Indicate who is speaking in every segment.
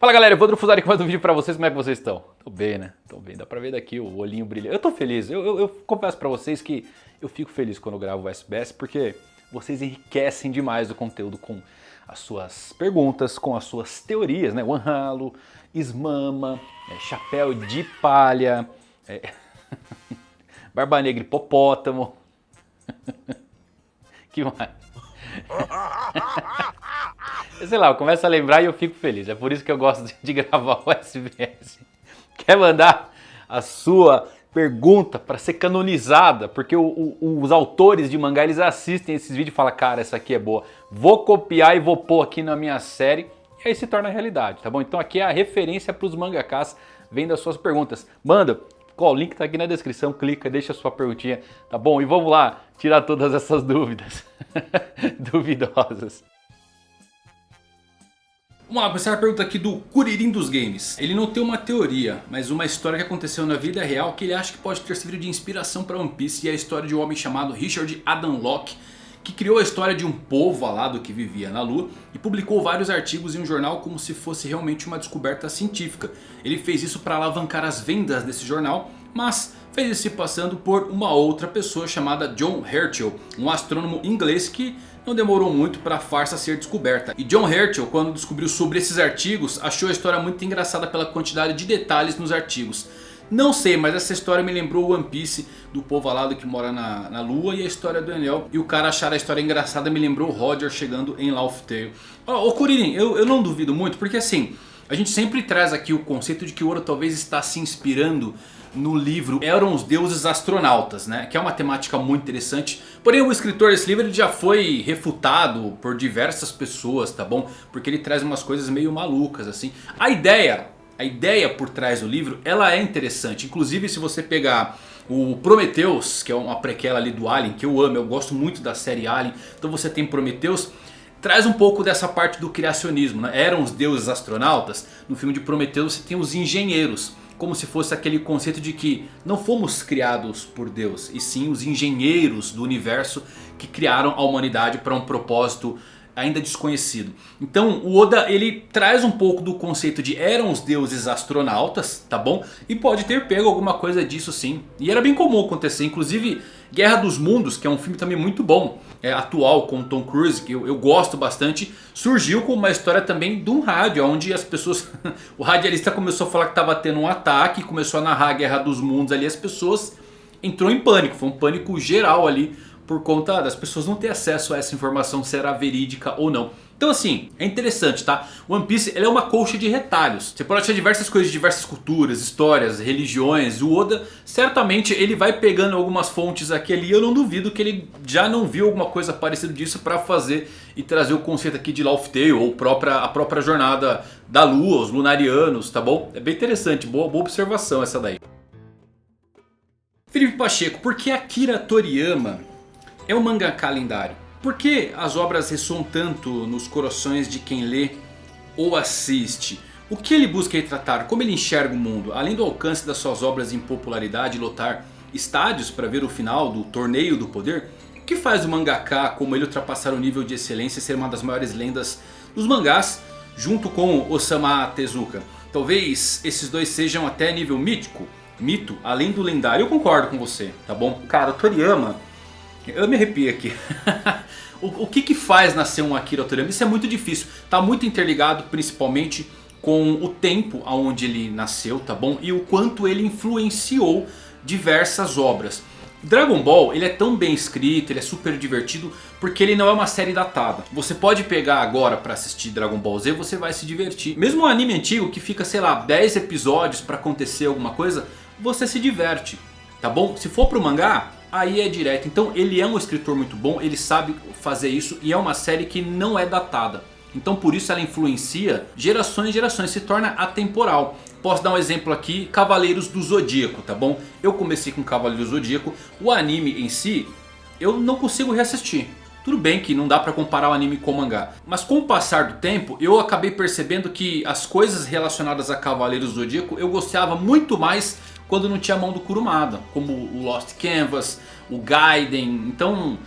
Speaker 1: Fala galera, Evandro Fusari com mais um vídeo pra vocês, como é que vocês estão? Tô bem, né? Tô bem, dá pra ver daqui o olhinho brilhando. Eu tô feliz, eu confesso pra vocês que eu fico feliz quando eu gravo o SBS, porque vocês enriquecem demais o conteúdo com as suas perguntas, com as suas teorias, né? One Halo, Ismama, chapéu de palha, barba negra e hipopótamo. Que mais? Sei lá, eu começo a lembrar e eu fico feliz. É por isso que eu gosto de gravar o SBS. Quer mandar a sua pergunta para ser canonizada? Porque os autores de mangá, eles assistem esses vídeos e falam, cara, essa aqui é boa. Vou copiar e vou pôr aqui na minha série. E aí se torna realidade, tá bom? Então aqui é a referência para os mangakás. Vem das suas perguntas. Manda. O link tá aqui na descrição, clica, deixa a sua perguntinha, tá bom? E vamos lá tirar todas essas dúvidas duvidosas. Vamos lá, começar a pergunta aqui do Kuririn dos Games. Ele não tem uma teoria, mas uma história que aconteceu na vida real que ele acha que pode ter servido de inspiração para One Piece. E é a história de um homem chamado Richard Adam Locke, que criou a história de um povo alado que vivia na Lua e publicou vários artigos em um jornal como se fosse realmente uma descoberta científica. Ele fez isso para alavancar as vendas desse jornal, mas fez isso se passando por uma outra pessoa chamada John Herschel, um astrônomo inglês que não demorou muito para a farsa ser descoberta. E John Herschel, quando descobriu sobre esses artigos, achou a história muito engraçada pela quantidade de detalhes nos artigos. Não sei, mas essa história me lembrou o One Piece, do povo alado que mora na Lua, e a história do Enel. E o cara achar a história engraçada me lembrou o Roger chegando em Laugh Tale. Ô Kuririn, eu não duvido muito, porque assim, a gente sempre traz aqui o conceito de que o Oda talvez está se inspirando no livro Eram os Deuses Astronautas, né? Que é uma temática muito interessante. Porém o escritor desse livro ele já foi refutado por diversas pessoas, tá bom? Porque ele traz umas coisas meio malucas assim. A ideia por trás do livro, ela é interessante. Inclusive se você pegar o Prometheus, que é uma prequela ali do Alien, que eu amo, eu gosto muito da série Alien. Então você tem Prometheus, traz um pouco dessa parte do criacionismo, né? Eram os deuses astronautas. No filme de Prometheus você tem os engenheiros, como se fosse aquele conceito de que não fomos criados por Deus, e sim os engenheiros do universo que criaram a humanidade para um propósito ainda desconhecido. Então o Oda ele traz um pouco do conceito de eram os deuses astronautas, tá bom? E pode ter pego alguma coisa disso sim. E era bem comum acontecer, inclusive Guerra dos Mundos, que é um filme também muito bom, atual com Tom Cruise, que eu gosto bastante. Surgiu com uma história também de um rádio, onde as pessoas... o radialista começou a falar que estava tendo um ataque, começou a narrar a Guerra dos Mundos ali, as pessoas entrou em pânico, foi um pânico geral ali, por conta das pessoas não ter acesso a essa informação, se era verídica ou não. Então assim, é interessante, tá? One Piece ele é uma colcha de retalhos. Você pode achar diversas coisas de diversas culturas, histórias, religiões. O Oda certamente ele vai pegando algumas fontes aqui e ali. Eu não duvido que ele já não viu alguma coisa parecida disso para fazer e trazer o conceito aqui de Laugh Tale ou a própria jornada da Lua, os lunarianos, tá bom? É bem interessante, boa observação essa daí. Felipe Pacheco, por que Akira Toriyama é um mangaka lendário? Por que as obras ressoam tanto nos corações de quem lê ou assiste? O que ele busca retratar? Como ele enxerga o mundo? Além do alcance das suas obras em popularidade e lotar estádios para ver o final do Torneio do Poder, o que faz o mangaka como ele ultrapassar o nível de excelência e ser uma das maiores lendas dos mangás junto com Osamu Tezuka? Talvez esses dois sejam até nível mítico, mito, além do lendário. Eu concordo com você, tá bom? Cara, o Toriyama... eu me arrepio aqui. O que faz nascer um Akira Toriyama? Isso é muito difícil. Tá muito interligado principalmente com o tempo onde ele nasceu, tá bom? E o quanto ele influenciou diversas obras. Dragon Ball ele é tão bem escrito, ele é super divertido, porque ele não é uma série datada. Você pode pegar agora pra assistir Dragon Ball Z, você vai se divertir. Mesmo um anime antigo que fica, sei lá, 10 episódios pra acontecer alguma coisa, você se diverte, tá bom? Se for pro mangá, aí é direto. Então ele é um escritor muito bom, ele sabe fazer isso e é uma série que não é datada. Então por isso ela influencia gerações e gerações, se torna atemporal. Posso dar um exemplo aqui, Cavaleiros do Zodíaco, tá bom? Eu comecei com Cavaleiros do Zodíaco, o anime em si, eu não consigo reassistir. Tudo bem que não dá pra comparar o anime com o mangá, mas com o passar do tempo eu acabei percebendo que as coisas relacionadas a Cavaleiros do Zodíaco eu gostava muito mais quando não tinha a mão do Kurumada, como o Lost Canvas, o Gaiden. Então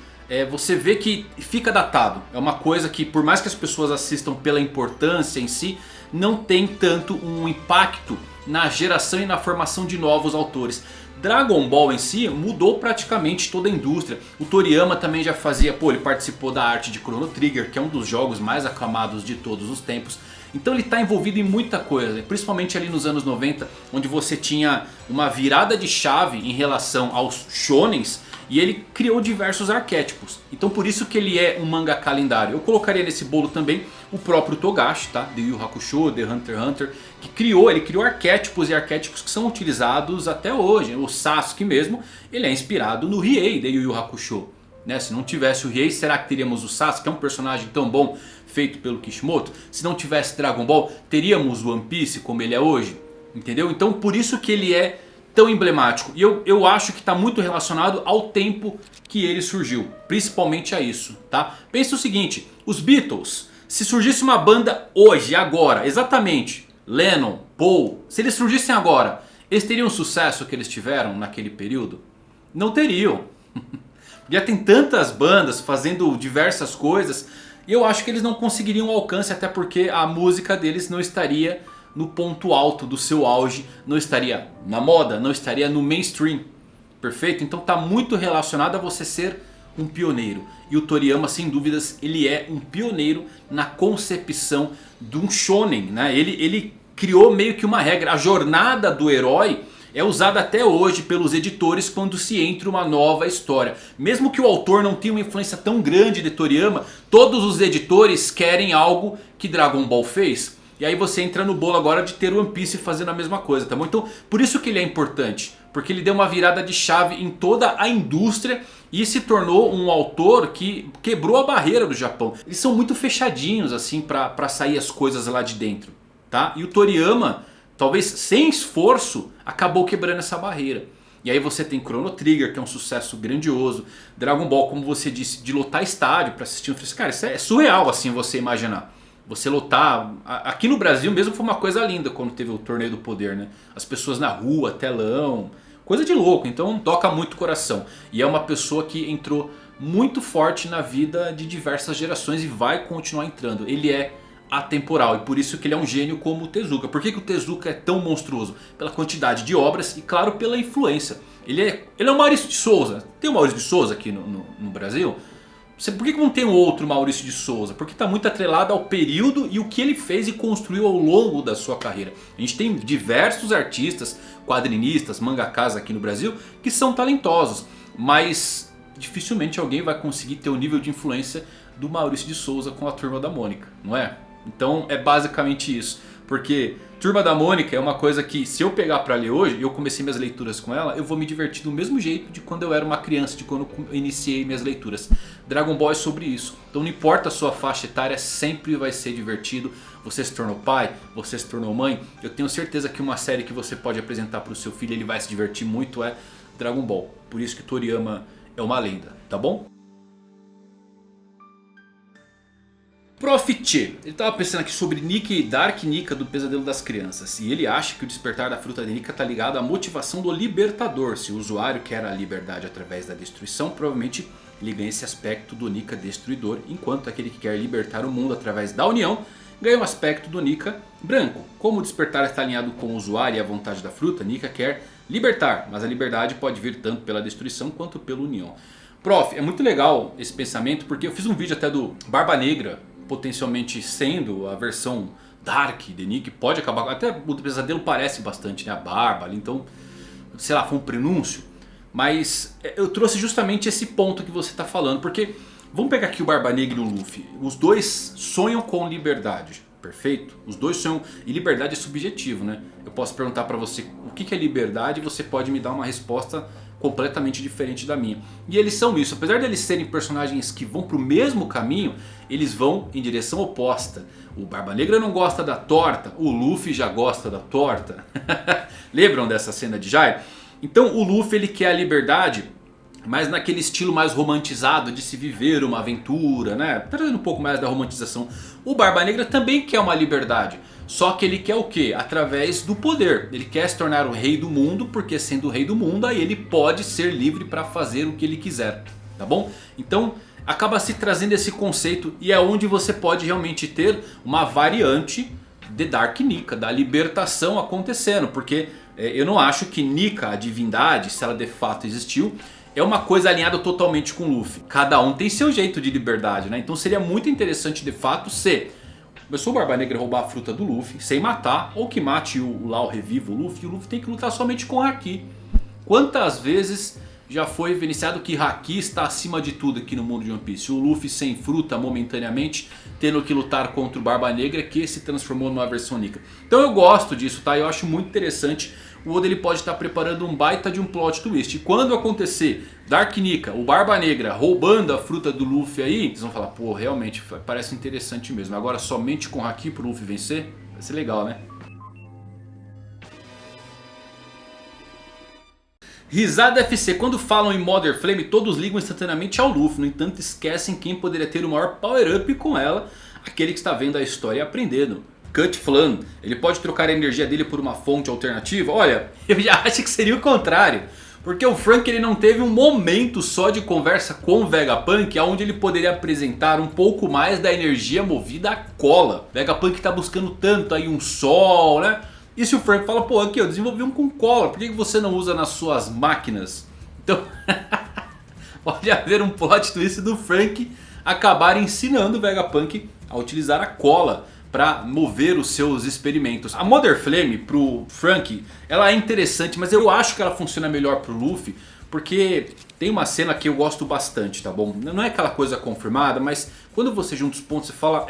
Speaker 1: você vê que fica datado. É uma coisa que por mais que as pessoas assistam pela importância em si, não tem tanto um impacto na geração e na formação de novos autores. Dragon Ball em si mudou praticamente toda a indústria. O Toriyama também já fazia, ele participou da arte de Chrono Trigger, que é um dos jogos mais aclamados de todos os tempos. Então ele está envolvido em muita coisa, principalmente ali nos anos 90, onde você tinha uma virada de chave em relação aos shonens. E ele criou diversos arquétipos. Então por isso que ele é um mangaka lendário. Eu colocaria nesse bolo também o próprio Togashi, tá? De Yu Yu Hakusho, de Hunter x Hunter. Que ele criou arquétipos e arquétipos que são utilizados até hoje. O Sasuke mesmo, ele é inspirado no Riei de Yu Yu Hakusho. Né? Se não tivesse o Riei, será que teríamos o Sasuke? Que é um personagem tão bom, feito pelo Kishimoto. Se não tivesse Dragon Ball, teríamos o One Piece como ele é hoje. Entendeu? Então por isso que ele é tão emblemático. E eu acho que está muito relacionado ao tempo que ele surgiu. Principalmente a isso, tá? Pensa o seguinte, os Beatles, se surgisse uma banda hoje, agora, exatamente, Lennon, Paul, se eles surgissem agora, eles teriam o sucesso que eles tiveram naquele período? Não teriam. Já tem tantas bandas fazendo diversas coisas, e eu acho que eles não conseguiriam alcance, até porque a música deles não estaria no ponto alto do seu auge, não estaria na moda, não estaria no mainstream. Perfeito? Então está muito relacionado a você ser um pioneiro. E o Toriyama, sem dúvidas, ele é um pioneiro na concepção de um shonen, né? Ele criou meio que uma regra. A jornada do herói é usada até hoje pelos editores quando se entra uma nova história. Mesmo que o autor não tenha uma influência tão grande de Toriyama, todos os editores querem algo que Dragon Ball fez. E aí você entra no bolo agora de ter One Piece fazendo a mesma coisa, tá bom? Então por isso que ele é importante. Porque ele deu uma virada de chave em toda a indústria e se tornou um autor que quebrou a barreira do Japão. Eles são muito fechadinhos assim pra sair as coisas lá de dentro, tá? E o Toriyama, talvez sem esforço, acabou quebrando essa barreira. E aí você tem Chrono Trigger, que é um sucesso grandioso. Dragon Ball, como você disse, de lotar estádio pra assistir um filme. Cara, isso é surreal assim você imaginar. Você lotar, aqui no Brasil mesmo foi uma coisa linda quando teve o Torneio do Poder, né? As pessoas na rua, telão, coisa de louco, então toca muito o coração. E é uma pessoa que entrou muito forte na vida de diversas gerações e vai continuar entrando. Ele é atemporal e por isso que ele é um gênio como o Tezuka. Por que o Tezuka é tão monstruoso? Pela quantidade de obras e claro pela influência. Ele é o Maurício de Souza. Tem o Maurício de Souza aqui no Brasil? Por que não tem um outro Maurício de Souza? Porque está muito atrelado ao período e o que ele fez e construiu ao longo da sua carreira. A gente tem diversos artistas, quadrinistas, mangakas aqui no Brasil que são talentosos. Mas dificilmente alguém vai conseguir ter o nível de influência do Maurício de Souza com a Turma da Mônica, não é? Então é basicamente isso. Porque Turma da Mônica é uma coisa que se eu pegar pra ler hoje, eu comecei minhas leituras com ela, eu vou me divertir do mesmo jeito de quando eu era uma criança, de quando eu iniciei minhas leituras. Dragon Ball é sobre isso. Então não importa a sua faixa etária, sempre vai ser divertido. Você se tornou pai, você se tornou mãe. Eu tenho certeza que uma série que você pode apresentar pro seu filho, ele vai se divertir muito, é Dragon Ball. Por isso que Toriyama é uma lenda, tá bom? Prof. Che, ele estava pensando aqui sobre Nika Dark Nika do Pesadelo das Crianças. E ele acha que o despertar da fruta de Nika está ligado à motivação do libertador. Se o usuário quer a liberdade através da destruição, provavelmente ele ganha esse aspecto do Nika destruidor. Enquanto aquele que quer libertar o mundo através da união ganha o aspecto do Nika branco. Como o despertar está alinhado com o usuário e a vontade da fruta, Nika quer libertar. Mas a liberdade pode vir tanto pela destruição quanto pela união. Prof, é muito legal esse pensamento porque eu fiz um vídeo até do Barba Negra, potencialmente sendo a versão Dark de Nick, pode acabar, até o Pesadelo parece bastante, né, a barba ali, então sei lá, foi um prenúncio. Mas eu trouxe justamente esse ponto que você está falando, porque vamos pegar aqui o Barba Negra e o Luffy, os dois sonham com liberdade, perfeito? Os dois sonham, e liberdade é subjetivo, né? Eu posso perguntar para você o que é liberdade e você pode me dar uma resposta completamente diferente da minha. E eles são isso, apesar de eles serem personagens que vão para o mesmo caminho, eles vão em direção oposta. O Barba Negra não gosta da torta, o Luffy já gosta da torta. Lembram dessa cena de Jai? Então o Luffy ele quer a liberdade, mas naquele estilo mais romantizado de se viver uma aventura, né? Trazendo um pouco mais da romantização. O Barba Negra também quer uma liberdade. Só que ele quer o quê? Através do poder. Ele quer se tornar o rei do mundo, porque sendo o rei do mundo, aí ele pode ser livre para fazer o que ele quiser. Tá bom? Então acaba se trazendo esse conceito e é onde você pode realmente ter uma variante The Dark Nika, da libertação acontecendo. Porque eu não acho que Nika, a divindade, se ela de fato existiu, é uma coisa alinhada totalmente com o Luffy. Cada um tem seu jeito de liberdade, né? Então seria muito interessante de fato se começou o Barba Negra roubar a fruta do Luffy sem matar, ou que mate o Law reviva o Luffy, e o Luffy tem que lutar somente com Haki. Quantas vezes já foi evidenciado que Haki está acima de tudo aqui no mundo de One Piece? O Luffy sem fruta momentaneamente, tendo que lutar contra o Barba Negra, que se transformou numa versão Nika. Então eu gosto disso, tá? Eu acho muito interessante. O Oda ele pode estar preparando um baita de um plot twist. E quando acontecer Dark Nika, o Barba Negra, roubando a fruta do Luffy aí, vocês vão falar, pô, realmente parece interessante mesmo. Agora somente com Haki pro Luffy vencer? Vai ser legal, né? Risada FC, quando falam em Mother Flame, todos ligam instantaneamente ao Luffy. No entanto, esquecem quem poderia ter o maior power up com ela, aquele que está vendo a história e aprendendo. Cut Flan, ele pode trocar a energia dele por uma fonte alternativa? Olha, eu já acho que seria o contrário. Porque o Frank ele não teve um momento só de conversa com o Vegapunk, onde ele poderia apresentar um pouco mais da energia movida a cola. Vegapunk está buscando tanto aí um sol, né? E se o Frank fala, pô, aqui eu desenvolvi um com cola, por que você não usa nas suas máquinas? Então, pode haver um plot twist do Frank acabar ensinando o Vegapunk a utilizar a cola para mover os seus experimentos. A Mother Flame pro Frank, ela é interessante, mas eu acho que ela funciona melhor pro Luffy, porque tem uma cena que eu gosto bastante, tá bom? Não é aquela coisa confirmada, mas quando você junta os pontos você fala,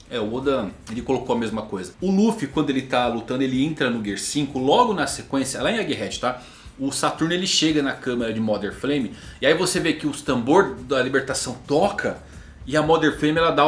Speaker 1: o Oda ele colocou a mesma coisa. O Luffy, quando ele tá lutando, ele entra no Gear 5, logo na sequência, lá em Egghead, tá? O Saturno ele chega na câmera de Mother Flame, e aí você vê que os tambor da libertação toca, e a Mother Flame ela dá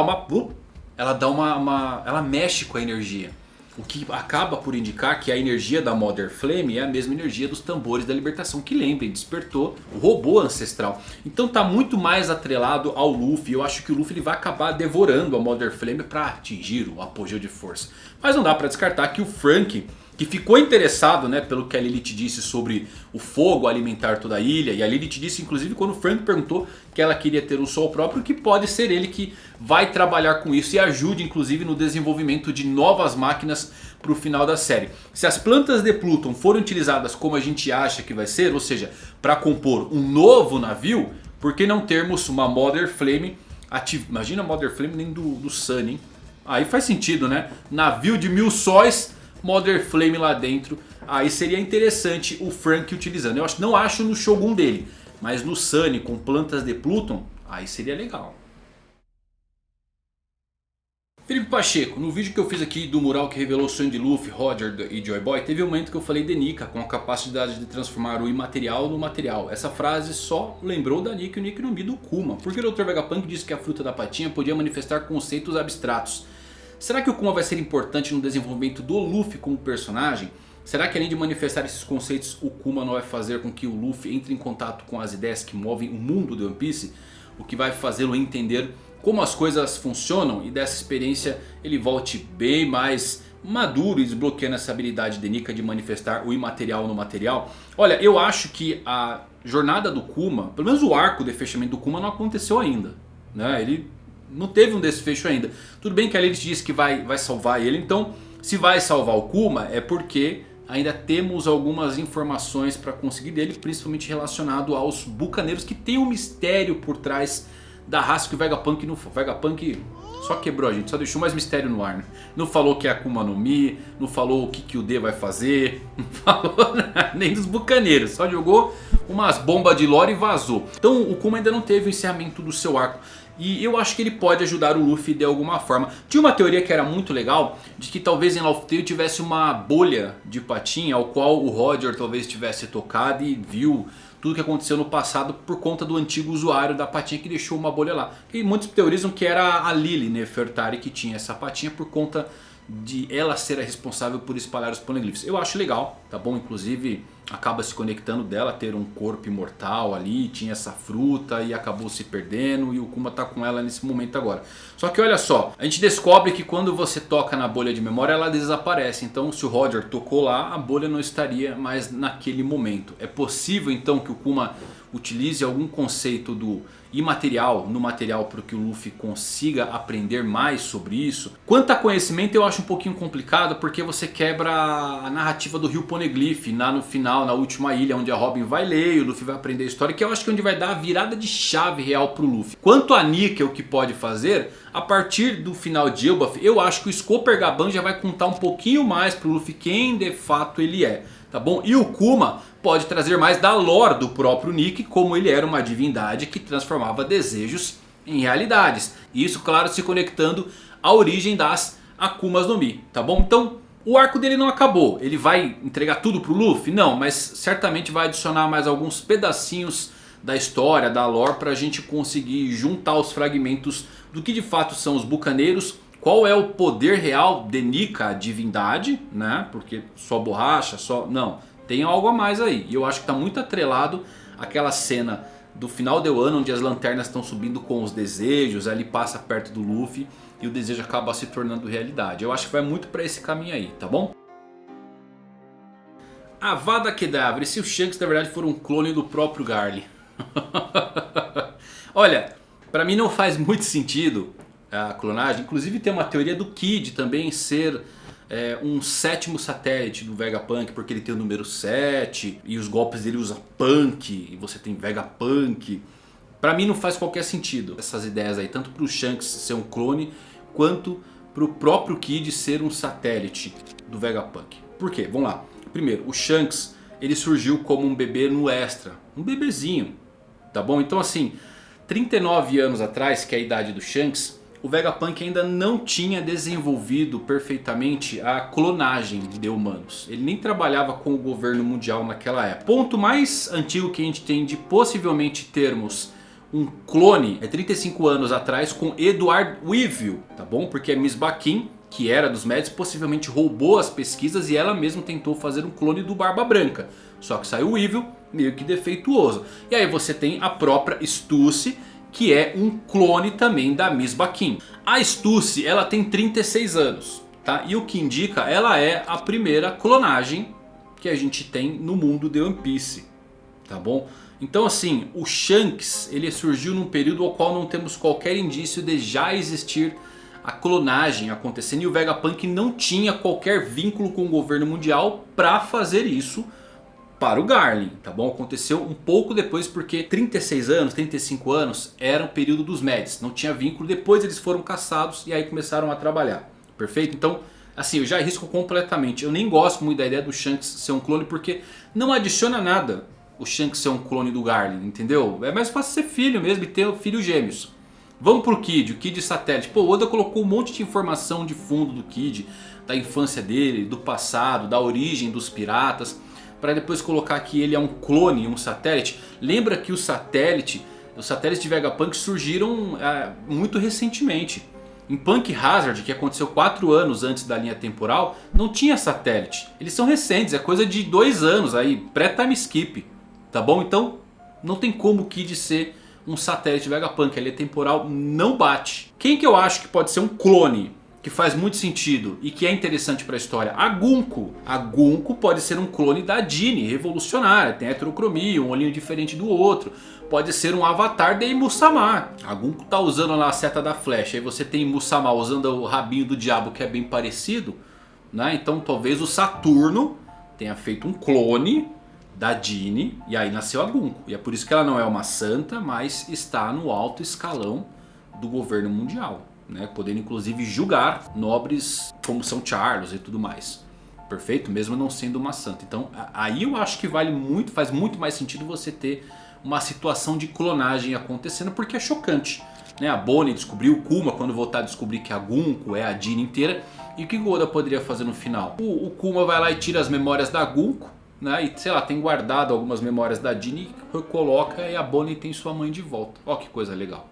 Speaker 1: ela mexe com a energia. O que acaba por indicar que a energia da Mother Flame é a mesma energia dos tambores da libertação, que lembrem, despertou o robô ancestral. Então tá muito mais atrelado ao Luffy. Eu acho que o Luffy ele vai acabar devorando a Mother Flame para atingir o apogeu de força. Mas não dá para descartar que o Frank, que ficou interessado, né, pelo que a Lilith disse sobre o fogo alimentar toda a ilha. E a Lilith disse inclusive quando o Frank perguntou que ela queria ter um sol próprio, que pode ser ele que vai trabalhar com isso e ajude inclusive no desenvolvimento de novas máquinas para o final da série. Se as plantas de Pluton forem utilizadas como a gente acha que vai ser, ou seja, para compor um novo navio, por que não termos uma Mother Flame ativa? Imagina a Mother Flame nem do Sun, hein? Aí faz sentido, né? Navio de 1000 sóis, Mother Flame lá dentro. Aí seria interessante o Frank utilizando. Eu não acho no Shogun dele, mas no Sunny com plantas de Pluton, aí seria legal. Felipe Pacheco, no vídeo que eu fiz aqui do mural que revelou o sonho de Luffy, Roger e Joy Boy, teve um momento que eu falei de Nika com a capacidade de transformar o imaterial no material. Essa frase só lembrou da Nika e o Nick no Mi do Kuma. Porque o Dr. Vegapunk disse que a fruta da patinha podia manifestar conceitos abstratos. Será que o Kuma vai ser importante no desenvolvimento do Luffy como personagem? Será que além de manifestar esses conceitos, o Kuma não vai fazer com que o Luffy entre em contato com as ideias que movem o mundo de One Piece? O que vai fazê-lo entender como as coisas funcionam e dessa experiência ele volte bem mais maduro e desbloqueando essa habilidade de Nika de manifestar o imaterial no material. Olha, eu acho que a jornada do Kuma, pelo menos o arco de fechamento do Kuma não aconteceu ainda, né? Ele não teve um desfecho ainda. Tudo bem que a Lilith disse que vai salvar ele, então se vai salvar o Kuma é porque ainda temos algumas informações para conseguir dele, principalmente relacionado aos bucaneiros, que tem um mistério por trás da raça que o Vegapunk não... Vegapunk só quebrou a gente, só deixou mais mistério no ar, né? Não falou que é Akuma no Mi, não falou o que o D vai fazer, não falou nem dos bucaneiros, só jogou umas bombas de lore e vazou. Então o Kuma ainda não teve o encerramento do seu arco. E eu acho que ele pode ajudar o Luffy de alguma forma. Tinha uma teoria que era muito legal, de que talvez em Laugh Tale tivesse uma bolha de patinha, ao qual o Roger talvez tivesse tocado e viu tudo que aconteceu no passado por conta do antigo usuário da patinha que deixou uma bolha lá. E muitos teorizam que era a Lily Nefertari que tinha essa patinha por conta de ela ser a responsável por espalhar os poneglyphs. Eu acho legal, tá bom? Inclusive acaba se conectando dela ter um corpo imortal ali, tinha essa fruta e acabou se perdendo, e o Kuma tá com ela nesse momento agora. Só que olha só, a gente descobre que quando você toca na bolha de memória ela desaparece. Então se o Roger tocou lá, a bolha não estaria mais naquele momento. É possível então que o Kuma utilize algum conceito do imaterial no material para que o Luffy consiga aprender mais sobre isso. Quanto a conhecimento eu acho um pouquinho complicado, porque você quebra a narrativa do Rio Poneglyph lá no final, na última ilha, onde a Robin vai ler e o Luffy vai aprender a história, que eu acho que é onde vai dar a virada de chave real pro Luffy. Quanto a Nika, o que pode fazer, a partir do final de Elbaf, eu acho que o Scopper Gaban já vai contar um pouquinho mais pro Luffy quem de fato ele é. Tá bom? E o Kuma pode trazer mais da lore do próprio Nick, como ele era uma divindade que transformava desejos em realidades. Isso, claro, se conectando à origem das Akumas no Mi, tá bom? Então, o arco dele não acabou. Ele vai entregar tudo pro Luffy? Não, mas certamente vai adicionar mais alguns pedacinhos da história, da lore, pra gente conseguir juntar os fragmentos do que de fato são os bucaneiros. Qual é o poder real de Nika, a divindade, né? Porque só borracha, só... Não, tem algo a mais aí. E eu acho que está muito atrelado àquela cena do final do ano, onde as lanternas estão subindo com os desejos. Aí ele passa perto do Luffy e o desejo acaba se tornando realidade. Eu acho que vai muito para esse caminho aí, tá bom? Avada Kedavra, e se o Shanks na verdade for um clone do próprio Garly? Olha, para mim não faz muito sentido a clonagem. Inclusive tem uma teoria do Kid também ser um sétimo satélite do Vegapunk, porque ele tem o número 7 e os golpes dele usa Punk e você tem Vegapunk. Pra mim não faz qualquer sentido essas ideias aí, tanto pro Shanks ser um clone quanto pro próprio Kid ser um satélite do Vegapunk. Por quê? Vamos lá. Primeiro, o Shanks ele surgiu como um bebê no Extra, um bebezinho, tá bom? Então assim, 39 anos atrás, que é a idade do Shanks, o Vegapunk ainda não tinha desenvolvido perfeitamente a clonagem de humanos. Ele nem trabalhava com o governo mundial naquela época. Ponto mais antigo que a gente tem de possivelmente termos um clone é 35 anos atrás com Edward Weevil, tá bom? Porque a Miss Baquin, que era dos Mads, possivelmente roubou as pesquisas e ela mesma tentou fazer um clone do Barba Branca. Só que saiu o Weevil meio que defeituoso. E aí você tem a própria Stussy, que é um clone também da Miss Baquin. A Stussy, ela tem 36 anos, tá? E o que indica, ela é a primeira clonagem que a gente tem no mundo de One Piece, tá bom? Então assim, o Shanks, ele surgiu num período ao qual não temos qualquer indício de já existir a clonagem acontecendo. E o Vegapunk não tinha qualquer vínculo com o governo mundial para fazer isso para o Garlin, tá bom? Aconteceu um pouco depois, porque 36 anos, 35 anos era o período dos Mads. Não tinha vínculo, depois eles foram caçados e aí começaram a trabalhar. Perfeito? Então, assim, eu já arrisco completamente. Eu nem gosto muito da ideia do Shanks ser um clone, porque não adiciona nada o Shanks ser um clone do Garlin, entendeu? É mais fácil ser filho mesmo e ter filhos gêmeos. Vamos pro Kid, o Kid satélite. Pô, o Oda colocou um monte de informação de fundo do Kid, da infância dele, do passado, da origem dos piratas, para depois colocar que ele é um clone, um satélite. Lembra que os satélites de Vegapunk surgiram muito recentemente. Em Punk Hazard, que aconteceu 4 anos antes da linha temporal, não tinha satélite. Eles são recentes, é coisa de 2 anos aí, pré-time skip. Tá bom? Então não tem como o Kid ser um satélite de Vegapunk. A linha temporal não bate. Quem que eu acho que pode ser um clone que faz muito sentido e que é interessante para a história? A Gunko. A Gunko pode ser um clone da Dini, revolucionária. Tem heterocromia, um olhinho diferente do outro. Pode ser um avatar de Musama. A Gunko tá usando lá a seta da flecha. Aí você tem Musama usando o rabinho do diabo, que é bem parecido, né? Então talvez o Saturno tenha feito um clone da Dini e aí nasceu a Gunko. E é por isso que ela não é uma santa, mas está no alto escalão do governo mundial, né? Podendo inclusive julgar nobres como São Charles e tudo mais. Perfeito? Mesmo não sendo uma santa. Então aí eu acho que faz muito mais sentido você ter uma situação de clonagem acontecendo, porque é chocante, né? A Bonnie descobriu, o Kuma quando voltar a descobrir que a Gunko é a Dini inteira. E o que o Oda poderia fazer no final? O Kuma vai lá e tira as memórias da Gunko, né? E sei lá, tem guardado algumas memórias da Dini, recoloca e a Bonnie tem sua mãe de volta. Ó que coisa legal.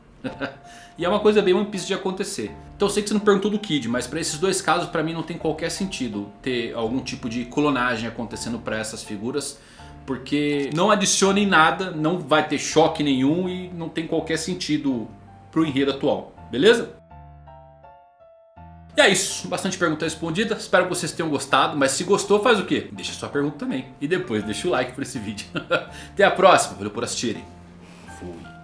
Speaker 1: E é uma coisa bem One Piece de acontecer. Então eu sei que você não perguntou do Kid, mas para esses dois casos, para mim não tem qualquer sentido ter algum tipo de clonagem acontecendo para essas figuras, porque não adiciona em nada, não vai ter choque nenhum e não tem qualquer sentido pro enredo atual, beleza? E é isso, bastante pergunta respondida, espero que vocês tenham gostado, mas se gostou faz o quê? Deixa sua pergunta também, e depois deixa o like por esse vídeo. Até a próxima, valeu por assistirem, fui.